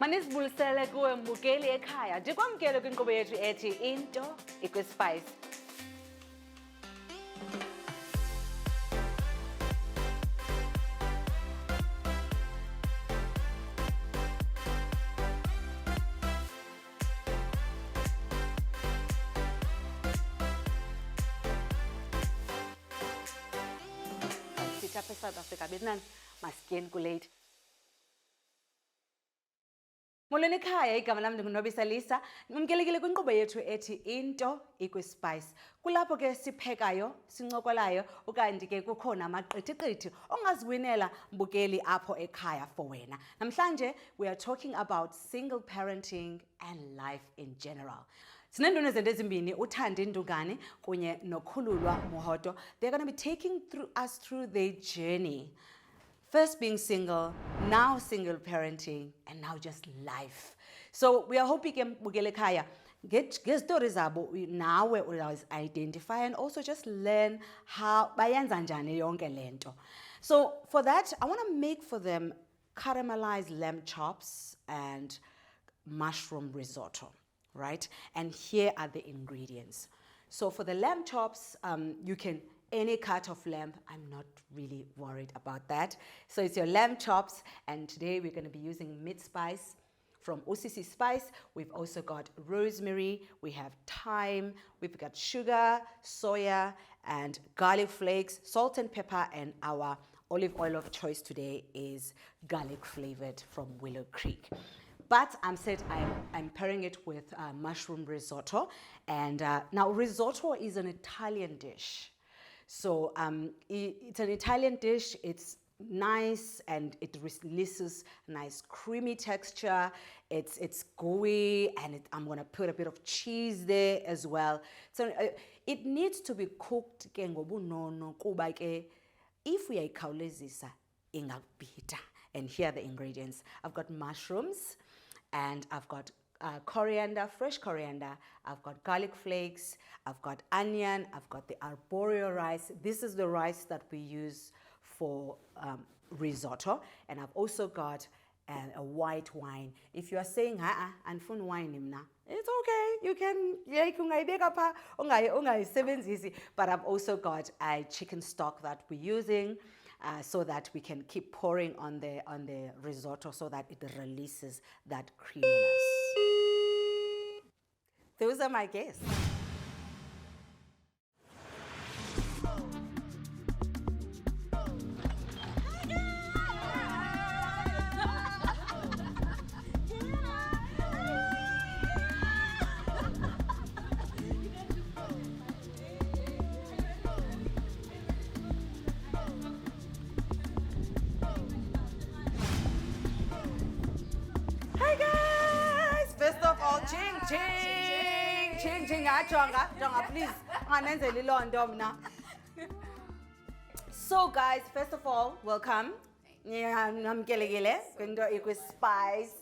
Manisibulisele kuwe mbukeli ekhaya. Ndikwamkele kwinkqubo yethu ethi into ikwispice. Apha eSouth Africa betinani masikeni kulate. Molweni ekhaya, igama lam ndingunobisa Lisa. Nimkelekile kwinkqubo yethu ethi into ikwispice. Kulapho ke siphekayo, sincokolayo, ukanti ke kukhona amaqithiqithi ongaziwinela mbukeli apho ekhaya for wena. Namhlanje we are talking about single parenting and life in general. Sinenduna izinto ezimbini, uThandi Ndungane kunye noKhululwa Mohoto. They're going to be taking us through their journey. First being single, now single parenting, and now just life. So we are hoping Bugelekaya get stories about now we always identify and also just learn how bayenza njani yonke lento. So for that, I want to make for them caramelized lamb chops and mushroom risotto, right? And here are the ingredients. So for the lamb chops, you can any cut of lamb. I'm not really worried about that. So it's your lamb chops, and today we're going to be using meat spice from OCC Spice. We've also got rosemary, we have thyme, we've got sugar, soya, and garlic flakes, salt and pepper, and our olive oil of choice today is garlic flavored from Willow Creek. But I'm pairing it with mushroom risotto. And now risotto is an Italian dish. So it's an Italian dish. It's nice and it releases nice creamy texture. It's gooey, and I'm gonna put a bit of cheese there as well. So it needs to be cooked ke ngobunono kuba ke if uyayikhawulezisa ingakubhida. And here are the ingredients. I've got mushrooms, and I've got coriander, fresh coriander, I've got garlic flakes, I've got onion, I've got the arborio rice. This is the rice that we use for risotto. And I've also got a white wine. If you are saying, andifuni wine mna, it's okay. You can, but I've also got a chicken stock that we're using. So that we can keep pouring on the risotto so that it releases that creaminess. Those are my guests. Ching, jonga, please. So guys, first of all, welcome. Spice.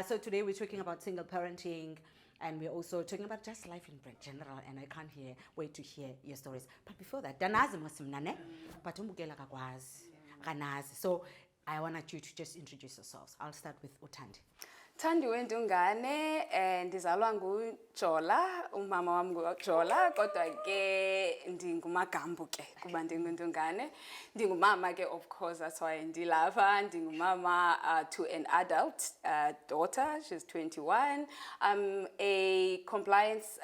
So today we're talking about single parenting, and we're also talking about just life in general, and I can't wait to hear your stories. But before that, so I want you to just introduce yourselves. I'll start with Uthandi. Thandiwe Ndungane, ndizalwa nguJola, umama wami nguJola, kodwa ke ndingumagambu ke kuba ndingundungane. Ndingumama ke, of course, that's why ndilapha. Ndingumama to an adult daughter. She's 21. I'm a compliance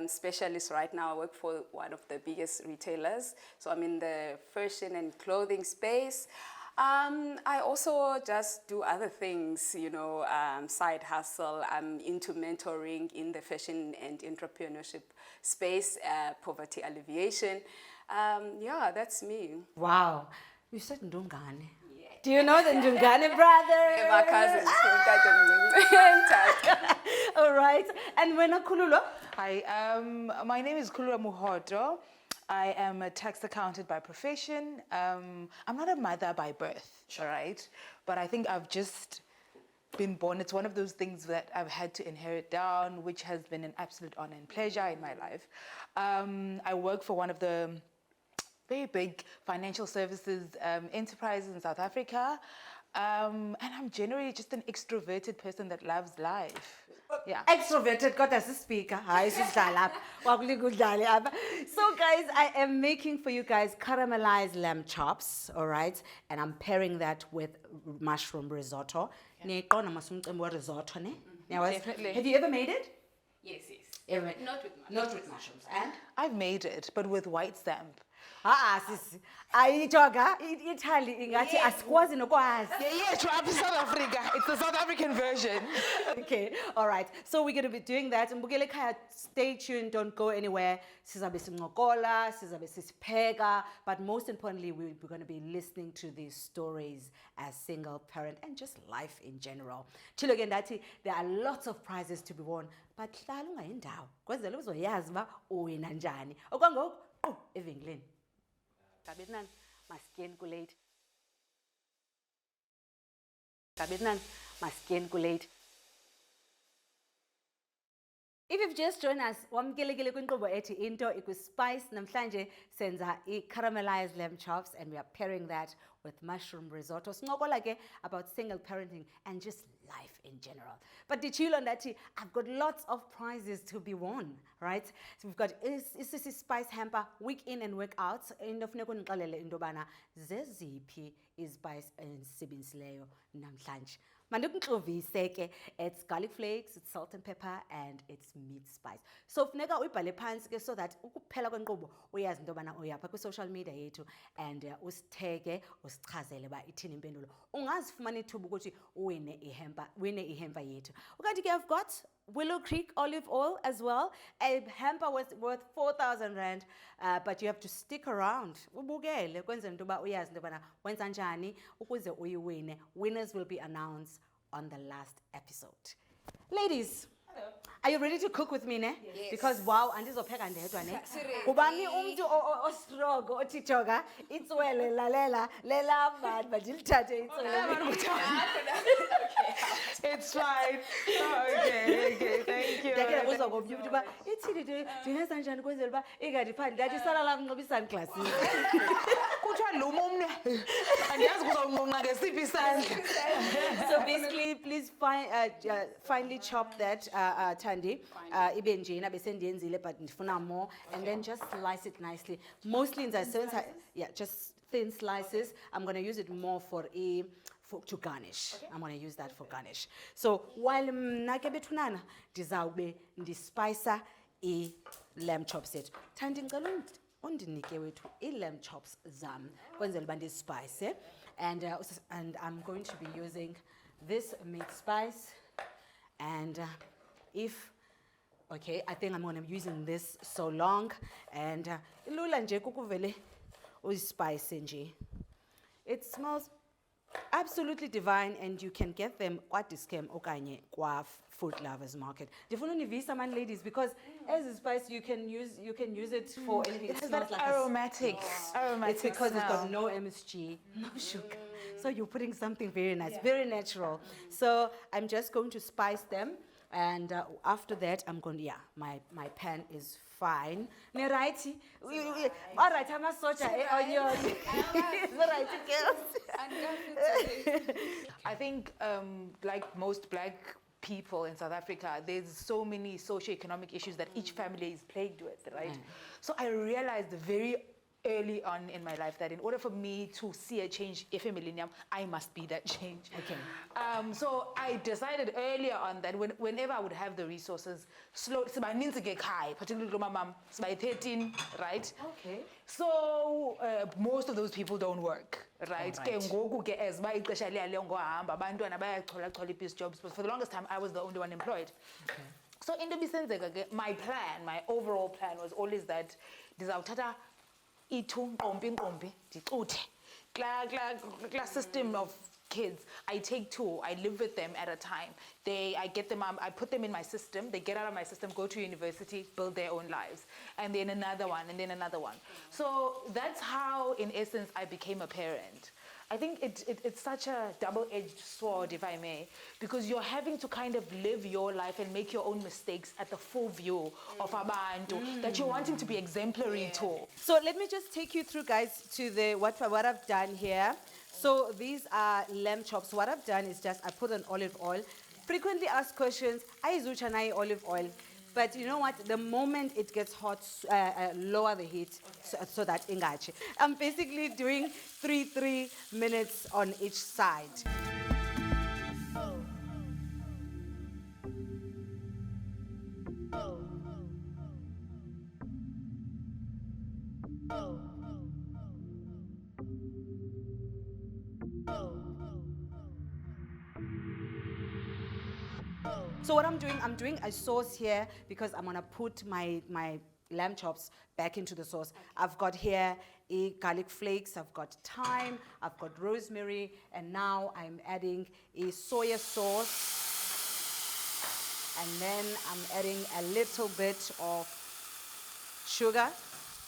specialist right now. I work for one of the biggest retailers, so I'm in the fashion and clothing space. I also just do other things, you know, side hustle. I'm into mentoring in the fashion and entrepreneurship space, poverty alleviation. Yeah, that's me. Wow. You said Ndungane. Yeah. Do you know the Ndungane brother? My cousins. All right. And when Khululwa? Hi, my name is Khululwa Mohoto. I am a tax accountant by profession. I'm not a mother by birth, all right? But I think I've just been born. It's one of those things that I've had to inherit down, which has been an absolute honor and pleasure in my life. I work for one of the very big financial services enterprises in South Africa. And I'm generally just an extroverted person that loves life. Yeah. Extroverted, kodwa sispeaker. Hayi sisidlala apha. Kwakulinga udlale apha. So guys, I am making for you guys caramelized lamb chops, all right? And I'm pairing that with mushroom risotto. Niyayiqonda masumcimbi we-risotto, ne? Niyawazi? Definitely. Have you ever made it? Yes. Ever. Not with mushrooms. Not with mushrooms. And? I've made it, but with white stamp. Sisi. Ayitshoga, Italy ingathi asikwazi nokwazi. Yeah, trap South Africa. It's the South African version. Okay, all right. So we're going to be doing that. Mbukele ekhaya, stay tuned, don't go anywhere. Sizabe sincokola, sizabe sisipheka, but most importantly, we're going to be listening to these stories as single parent and just life in general. Chilo ke ndathi, there are lots of prizes to be won, but hlala ungayindawo. Kwenzela uzoyazi uba uwina njani. Okwangoku, evenkileni. Kabetnan, maskien kulate. Kabetnan, maskien kulate. If you've just joined us, wamkelekile kwinkqubo ethi into ikwi-spice. Namhlanje senza i-caramelized lamb chops and we are pairing that with mushroom risotto. Sincokola ke about single parenting and just life in general. But ndichilo ndathi, I've got lots of prizes to be won, right? So we've got isisi spice hamper, week in and week out. Into funeka undixelele into yobana zeziphi ispice endisebenzisileyo namhlanje. Mandikuxovise ke, it's garlic flakes, it's salt and pepper, and it's meat spice. So funeka uyibhale phansi ke so that ukuphela kwenkqubo uyazi into yobana uyapha kwi-social media yethu and usitheke usichazele uba ithini impendulo. Ungazifumana ithuba ukuthi wine ihemper yethu. Ukanti ke I've got Willow Creek olive oil as well. A hamper worth 4,000 rand, but you have to stick around. Ubukele kwenzela into yoba uyazi into yobana wenza njani ukuze uyiwine. Winners will be announced on the last episode. Ladies, hello. Are you ready to cook with me, ne? Yes. Because wow, andizopheka ndedwa ne. Serious. Ubani umntu ostrogo othi jonga itswele lalela lela man mandilithathe itswele. It's fine. Okay, thank you. Ndakhe uzokubye ukuthi uba ithini ndingenza njani kwenzela uba ingandiphathi ndathi isala lam nxibisani klasini. Kuthiwa lo momnwe andiyazi kuzawunqunqa ngesiphi isandla. So basically, please finely chop that Thandi. Ibe njena bese ndiyenzile but ndifuna more, and then just slice it nicely. Mostly in the just thin slices. I'm going to use it more to garnish. Okay. I'm going to use that for garnish. So while mnake bethunana ndizawube ndispicea lamb chops ethu. Thandi ngicela undinike wethu lamb chops zam kwenzela uba ndispice, and I'm going to be using this meat spice, and I think I'm going to be using this so long, and ilula nje kukuvele uyispice nje. It smells absolutely divine, and you can get them kwa-Dischem okanye kwa-Food Lovers Market. Ndifuna univisa man, ladies, because as a spice you can use it for anything. It has that aromatic. It's because it's got no MSG, no sugar. So you're putting something very nice, very natural. So I'm just going to spice them, and after that I'm going to, my pan is fine. Ne righty? All right, I'm a soja onion. Right, girls. I think, like most black people in South Africa, there's so many socioeconomic issues that each family is plagued with, right? So I realized very early on in my life that in order for me to see a change, millennium, I must be that change. Okay. So I decided earlier on that whenever I would have the resources, particularly my mom, 13, right? Okay. So most of those people don't work, right? Jobs, but for the longest time I was the only one employed. Okay. So in the my plan, my overall plan was always that class system of kids. I take 2, I live with them at a time. I get them, I put them in my system, they get out of my system, go to university, build their own lives. And then another one, and then another one. So that's how, in essence, I became a parent. I think it's such a double-edged sword, if I may, because you're having to kind of live your life and make your own mistakes at the full view of abantu that you're wanting to be exemplary to. So let me just take you through, guys, to what I've done here. So these are lamb chops. What I've done is just I put on olive oil. Frequently asked questions, I zuchanai olive oil. But you know what? The moment it gets hot, lower the heat so that ingachi. I'm basically doing 3 minutes on each side. So what I'm doing a sauce here because I'm gonna put my lamb chops back into the sauce. I've got here garlic flakes, I've got thyme, I've got rosemary, and now I'm adding a soya sauce. And then I'm adding a little bit of sugar.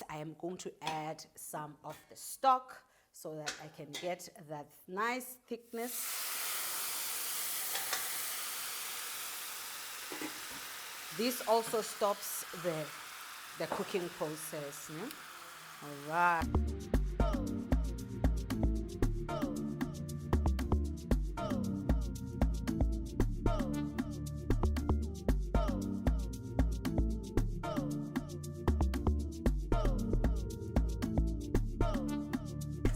I am going to add some of the stock so that I can get that nice thickness. This also stops the cooking process. All right.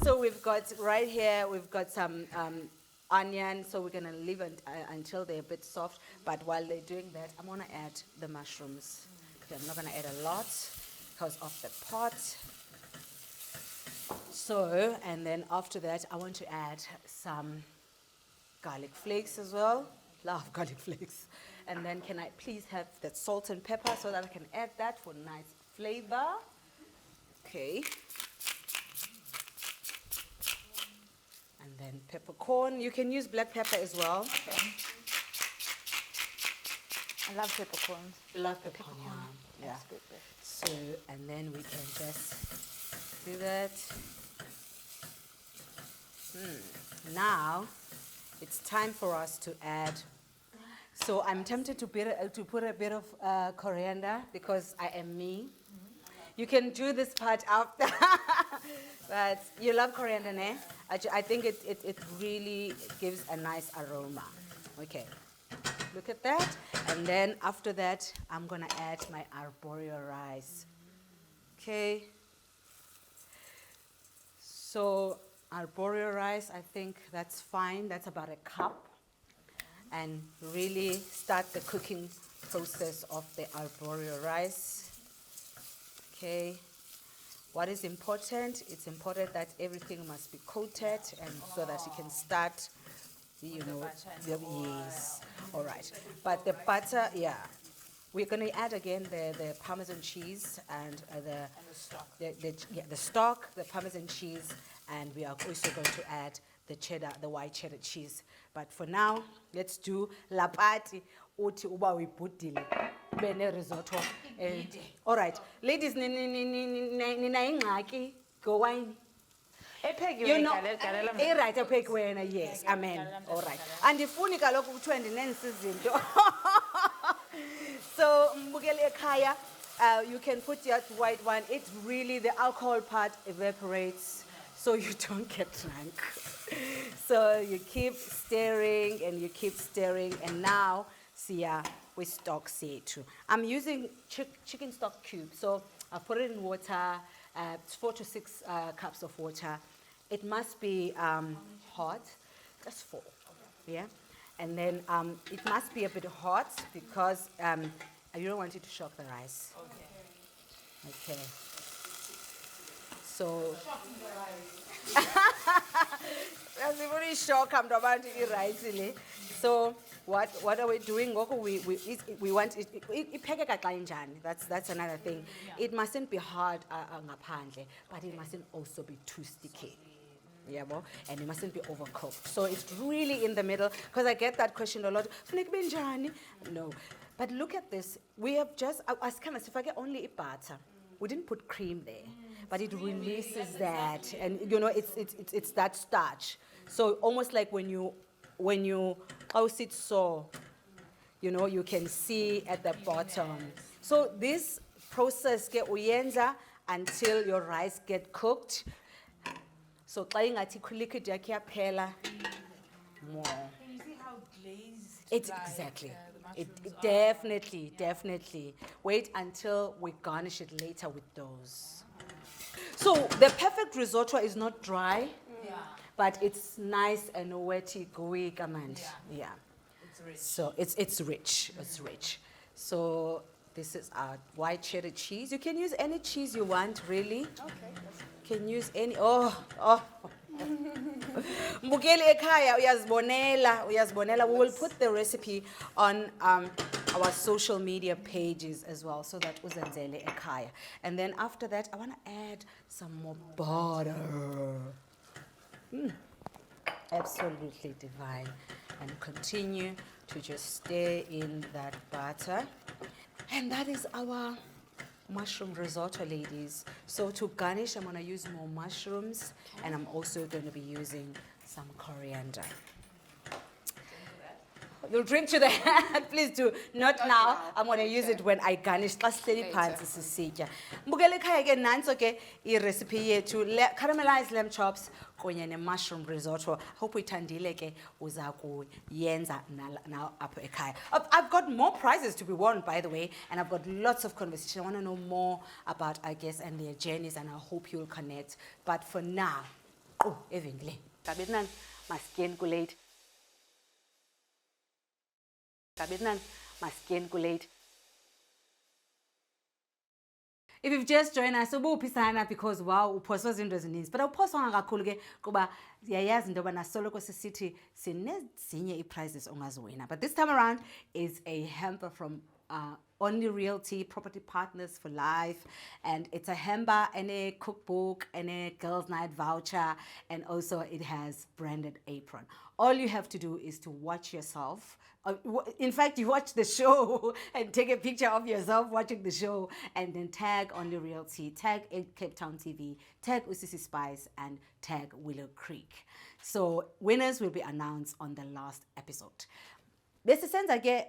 So we've got right here, we've got some onion, so we're gonna leave it until they're a bit soft. But while they're doing that, I'm gonna add the mushrooms. Okay, I'm not gonna add a lot because of the pot. So, and then after that, I want to add some garlic flakes as well. Love garlic flakes. And then can I please have that salt and pepper so that I can add that for nice flavor. Okay. And then peppercorn. You can use black pepper as well. Okay. I love peppercorns. Love peppercorn, yeah. That's good. So, and then we can just do that. Now, it's time for us to add. So I'm tempted to put a bit of coriander because I am me. You can do this part after. But you love coriander, ne? I think it really gives a nice aroma. Okay, look at that. And then after that, I'm gonna add my arborio rice. Okay. So arborio rice, I think that's fine. That's about a cup. And really start the cooking process of the arborio rice. Okay. What is important? It's important that everything must be coated and so that you can start, yes. All right. But the butter, yeah. We're going to add again the Parmesan cheese and the stock, the Parmesan cheese, and we are also going to add the cheddar, the white cheddar cheese. But for now, let's do la pati uthi uba uyibhudile bene risotto. All right, ladies, nina ingxaki go wine. You know, right, ephekiweyo, yes, amen. All right. Andifuni kaloku kuthiwe ndinenza izinto. So mbukeli ekhaya, you can put your white wine. It really, the alcohol part evaporates, so you don't get drunk. So you keep stirring and you keep stirring, and now siya with stock too. I'm using chicken stock cubes, so I put it in water, 4 to 6 cups of water. It must be hot, just 4, yeah? And then it must be a bit hot because you don't want it to shock the rice. Okay. So, that's a very shock. I'm about to eat rice. So, what are we doing? We want it. That's another thing. It mustn't be hard ngaphandle, but it mustn't also be too sticky. Yeah, and it mustn't be overcooked. So it's really in the middle, because I get that question a lot. No, but look at this. We have just, I kind of, if I get only butter, we didn't put cream there, but it releases that, and it's that starch. So almost like when you toast it, so you can see at the bottom. So this process get uyenza until your rice get cooked. So xa ingathi liquid yakhe yaphela, more. Can you see how glazed? It's exactly. It definitely. Wait until we garnish it later with those. So the perfect risotto is not dry, but it's nice and wetty, gooey, command. Yeah. It's rich. So it's rich. It's rich. So this is our white cheddar cheese. You can use any cheese you want, really. Okay. Can use any. Oh. Mbukeli ekhaya uyazibonela. We will put the recipe on our social media pages as well, so that uzenzele ekhaya. And then after that, I want to add some more butter. Absolutely divine. And continue to just stir in that butter. And that is our mushroom risotto, ladies. So to garnish, I'm going to use more mushrooms, and I'm also going to be using some coriander. You'll drink to that. Please do. Not now. I'm going to use it when I garnish. Xa sihleli phansi sisitya. Mbukela ekhaya ke nantso ke irecipe yethu caramelized lamb chops kunye ne-mushroom risotto. Hope uyithandile ke uza kuyenza now apho ekhaya. I've got more prizes to be won, by the way, and I've got lots of conversation. I want to know more about our guests and their journeys, and I hope you'll connect. But for now, eventually. Kabetnan masken kulate. If you've just joined us, ubuphisana because wow, uphoswa izinto ezininzi. But awuphoswanga kakhulu ke kuba siyayazi into yoba nasoloko sisithi sinezinye ii-prizes ongaziwina. But this time around is a hamper from Only Realty Property Partners for Life, and it's a hamper and a cookbook and a girls' night voucher, and also it has branded apron. All you have to do is to watch yourself. In fact, you watch the show and take a picture of yourself watching the show, and then tag Only Realty, tag Cape Town TV, tag Usisi Spice, and tag Willow Creek. So winners will be announced on the last episode. Besisenza ke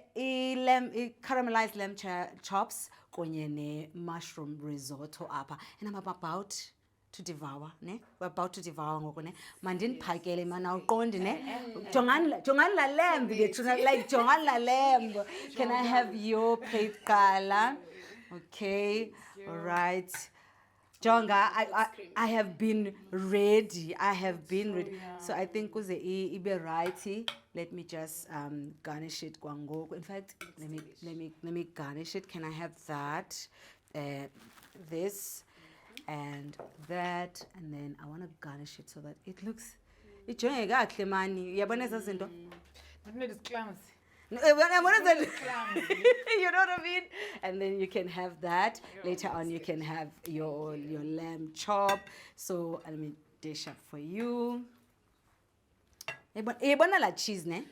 caramelized lamb chops kunye ne mushroom risotto apha, and I'm about to devour, ne? We're about to devour ngoko, ne? Mandiniphakele mana uqondi, ne? Jongani la lamb, like jongani la lamb. Can I have your plate, Kala? Okay, all right. Jonga, I have been ready. So I think kuze ibe righty. Let me just garnish it kwangoku. In fact, let me garnish it. Can I have that? This and that, and then I want to garnish it so that it looks. Ijonge kahle mani. Uyabona eza zinto? It's clumsy. You know what I mean? And then you can have that. Later on, you can have your lamb chop. So let me dish up for you. Uyabona la cheese, ne?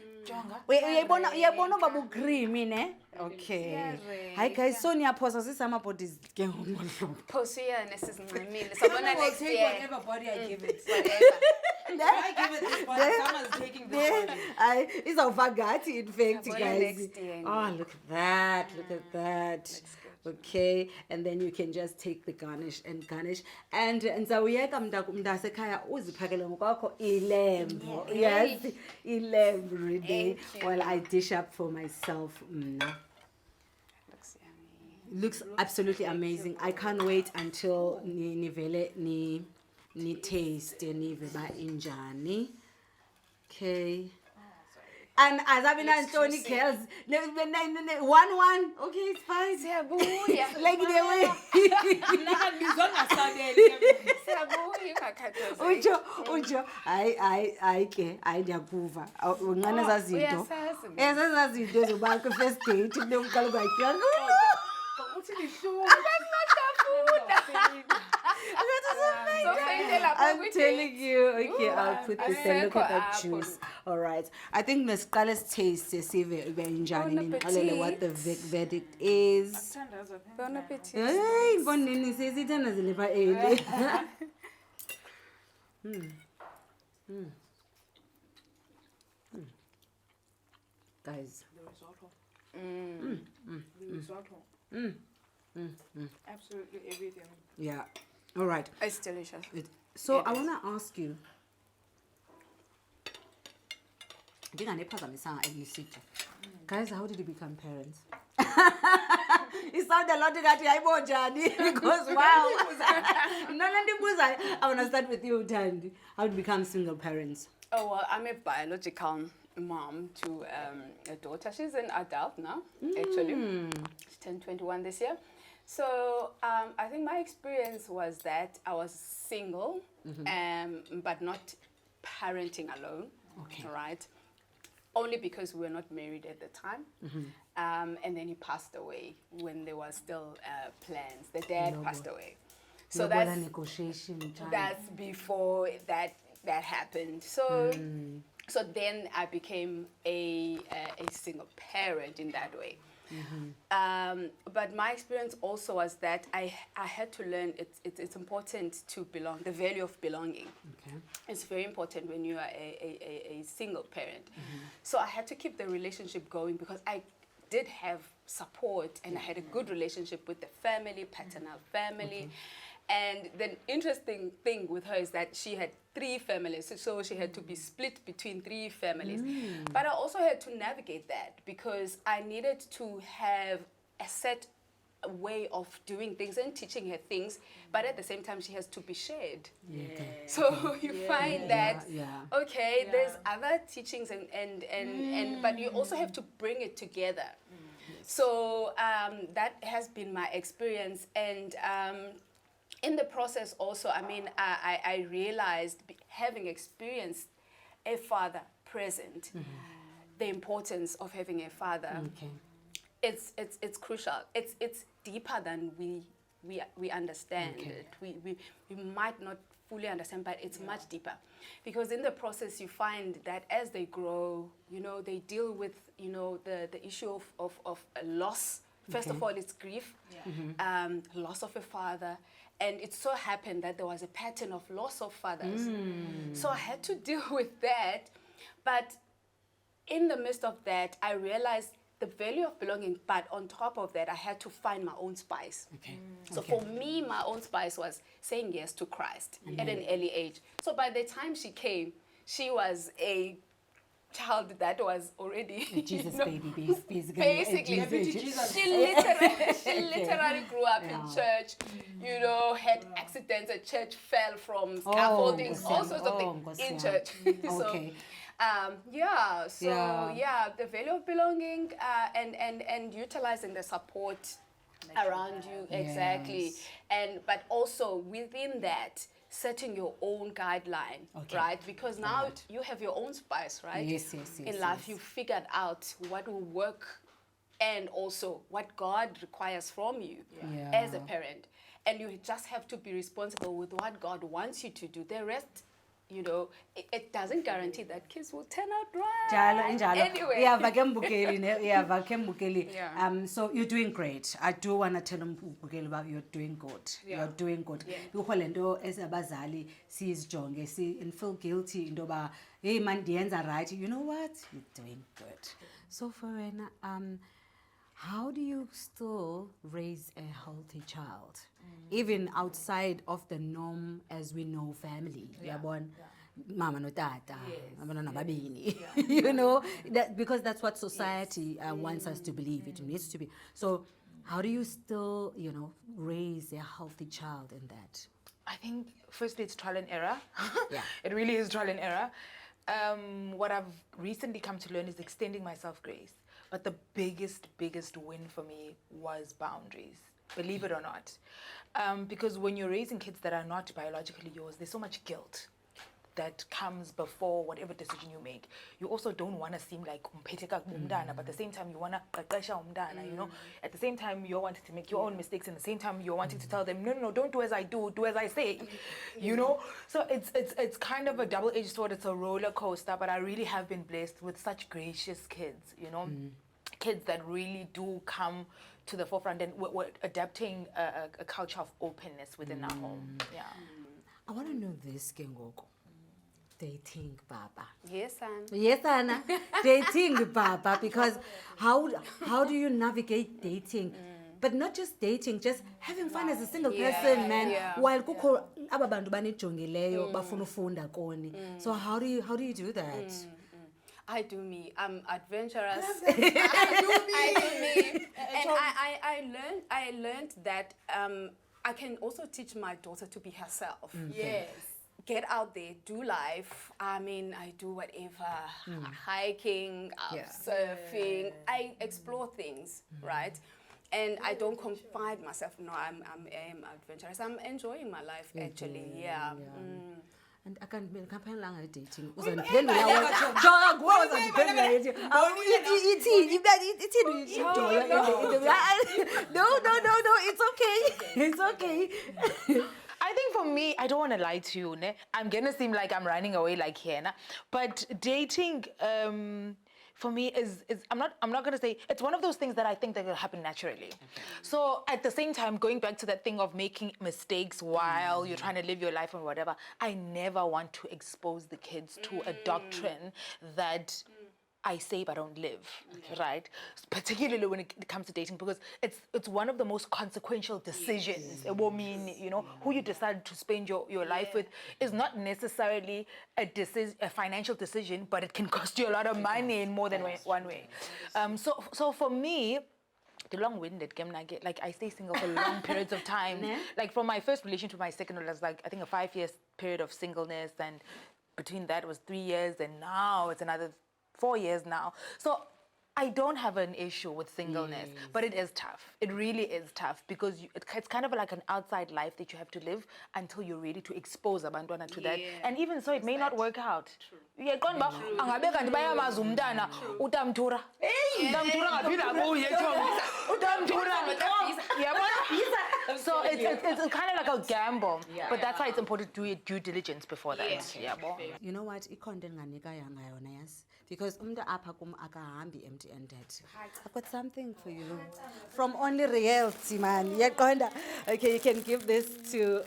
Uyabona babu creamy, ne? Okay. Hi guys, so niyaphosa sisama bodies ke ngomhlobo. Phosiya nesizincimile. Sabona next year. Whatever body I give it. Whatever. I give it this body, someone's taking this body. Izawuvagathi, in fact, Sabona guys. next year. Oh, look at that. Look at that. Okay, and then you can just take the garnish. And zawuyeka mntasekhaya uziphakele ngokwakho ilembu. Yes, ilembu really. While I dish up for myself. Looks yummy. Looks absolutely amazing. I can't wait until ni taste nive ba injani. Okay. And as I've been Tony girls, 1-1. Okay, it's fine. Siyabuya. Like the way. Ujo. I ndiyakuva. Unqane zazinto. Uyasazi. Ezazinto zoba ku first date kunokuqala kwakhe. I'm telling you. Okay, I'll put this and look at that juice. All right. I think the scarlet taste see what the verdict is. Bon appetit. Hey, bonini says it and deliver early. Guys. The risotto. Absolutely everything. Yeah. All right. It's delicious. So It I is. want to ask you. Guys, how did you become parents? It sounded a lot like because wow. No, I want to start with you, Tandy. How to become single parents? Oh, well, I'm a biological mom to a daughter. She's an adult now, actually. She turned 21 this year. So I think my experience was that I was single, but not parenting alone, Okay. right? Only because we were not married at the time. And then he passed away when there was still plans. The dad passed away. So that's negotiation time. that's before that happened. So so then I became a single parent in that way. But my experience also was that I had to learn it's important to belong, the value of belonging. Okay. It's very important when you are a single parent. So I had to keep the relationship going because I did have support and I had a good relationship with the family, paternal family. And the interesting thing with her is that she had 3 families, so she had to be split between 3 families. But I also had to navigate that because I needed to have a set way of doing things and teaching her things, but at the same time she has to be shared. So you find that okay, there's other teachings and but you also have to bring it together. So that has been my experience, and in the process also, I mean, I realized, having experienced a father present, the importance of having a father. Okay. It's crucial. It's deeper than we understand it. We might not fully understand, but it's much deeper, because in the process you find that as they grow, you know, they deal with, you know, the issue of a loss. First of all, it's grief, loss of a father. And it so happened that there was a pattern of loss of fathers. So I had to deal with that. But in the midst of that, I realized the value of belonging. But on top of that, I had to find my own spice. Okay. So for me, my own spice was saying yes to Christ at an early age. So by the time she came, she was a child that was already Jesus, you know, baby, basically. basically, she literally grew up in church, you know, had accidents at church, fell from scaffoldings, all sorts of things in church. Okay. So the value of belonging and utilizing the support around you, exactly, but also within that, setting your own guideline, right? Because now you have your own spice, right? Yes. In life, you figured out what will work and also what God requires from you as a parent. And you just have to be responsible with what God wants you to do. The rest, you know, it doesn't guarantee that kids will turn out right. Anyway. So you're doing great. I do want to tell Mbukeli about you're doing good. You're doing good. Because as abazali sees jonge, see and feel guilty ndoba, hey man, dienza right. You know what? You're doing good. So Farena, how do you still raise a healthy child? Even outside of the norm as we know family. Mama no tata, abantwana babini. You know, that because that's what society wants us to believe. It needs to be. So how do you still, you know, raise a healthy child in that? I think firstly it's trial and error. It really is trial and error. What I've recently come to learn is extending my self-grace. But the biggest win for me was boundaries, believe it or not. Because when you're raising kids that are not biologically yours, there's so much guilt that comes before whatever decision you make. You also don't want to seem like umpheteka umntana, but at the same time you want to qeqesha umntana, you know. At the same time you're wanting to make your own mistakes, and at the same time you're wanting to tell them, no, don't do as I do as I say, you know. So it's kind of a double-edged sword. It's a roller coaster, but I really have been blessed with such gracious kids, you know. Kids that really do come to the forefront, and we're adapting a culture of openness within our home. I want to know this, Kengoko. Dating Baba. Yes, Anne. Yes, Anna. Dating Baba, because how do you navigate dating but not just dating, just having fun as a single person, man. While kukho aba bantu banijongileyo bafuna ufunda koni. So how do you do that? I do me. I'm adventurous. I do me. And I learned that I can also teach my daughter to be herself. Yes. Get out there, do life. I mean, I do whatever, hiking, surfing. I explore things, right? And I don't confine myself. No, I am adventurous. I'm enjoying my life, actually. Yeah. And I can't be dating. Uzandiphendula wena. Jonga nguwe uzandiphendula yethi. No, it's okay. It's okay. I think for me, I don't want to lie to you, ne? I'm gonna seem like I'm running away like Hannah, but dating for me is I'm not gonna say it's one of those things that I think that will happen naturally. So at the same time, going back to that thing of making mistakes while you're trying to live your life and whatever, I never want to expose the kids to a doctrine that I say but don't live, right? Particularly when it comes to dating, because it's one of the most consequential decisions. It will mean, you know, who you decide to spend your life with is not necessarily a financial decision, but it can cost you a lot of money in more than one way. So for me, the long-winded game, like I stay single for long periods of time. Like from my first relationship to my second, it was like I think a 5-year period of singleness, and between that was 3 years, and now it's another 4 years now. So I don't have an issue with singleness, but it is tough. It really is tough because it's kind of like an outside life that you have to live until you're ready to expose abantwana to that. And even so, it may not work out. Yeah, so it's kind of like a gamble, but that's why it's important to do your due diligence before that. You know what? I-content nganika yanga yona, yes. Because umuntu apha kum akahambi empty-handed. I've got something for you from Only Reality, man. Yaqonda. Okay, you can give this to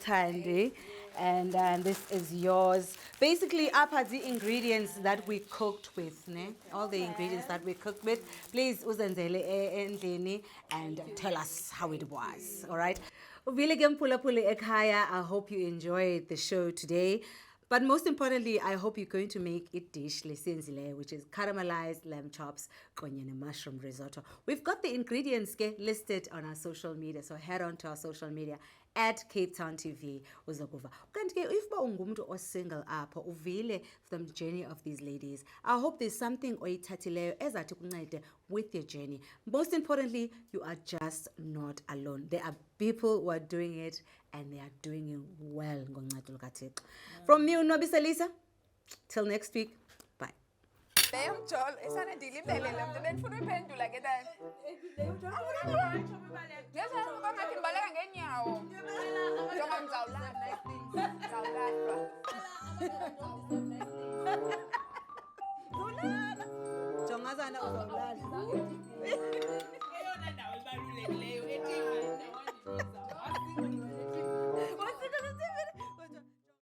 Thandi, and this is yours. Basically, apha the ingredients that we cooked with, ne? All the ingredients that we cooked with. Please uzenzele endlini and tell us how it was. All right. Uvile ke mphulaphula ekhaya. I hope you enjoyed the show today. But most importantly, I hope you're going to make it dish lesenzile, which is caramelized lamb chops, konye mushroom risotto. We've got the ingredients listed on our social media, so head on to our social media at Cape Town TV uzokuva. Kanti ke if ba ungumuntu osingle apha uvile from the journey of these ladies, I hope there's something oyithathileyo ezathi kuncede with your journey. Most importantly, you are just not alone. There are people who are doing it and they are doing it well. From me, Unobisalisa, till next week. Bye. Jongazana uzawulala.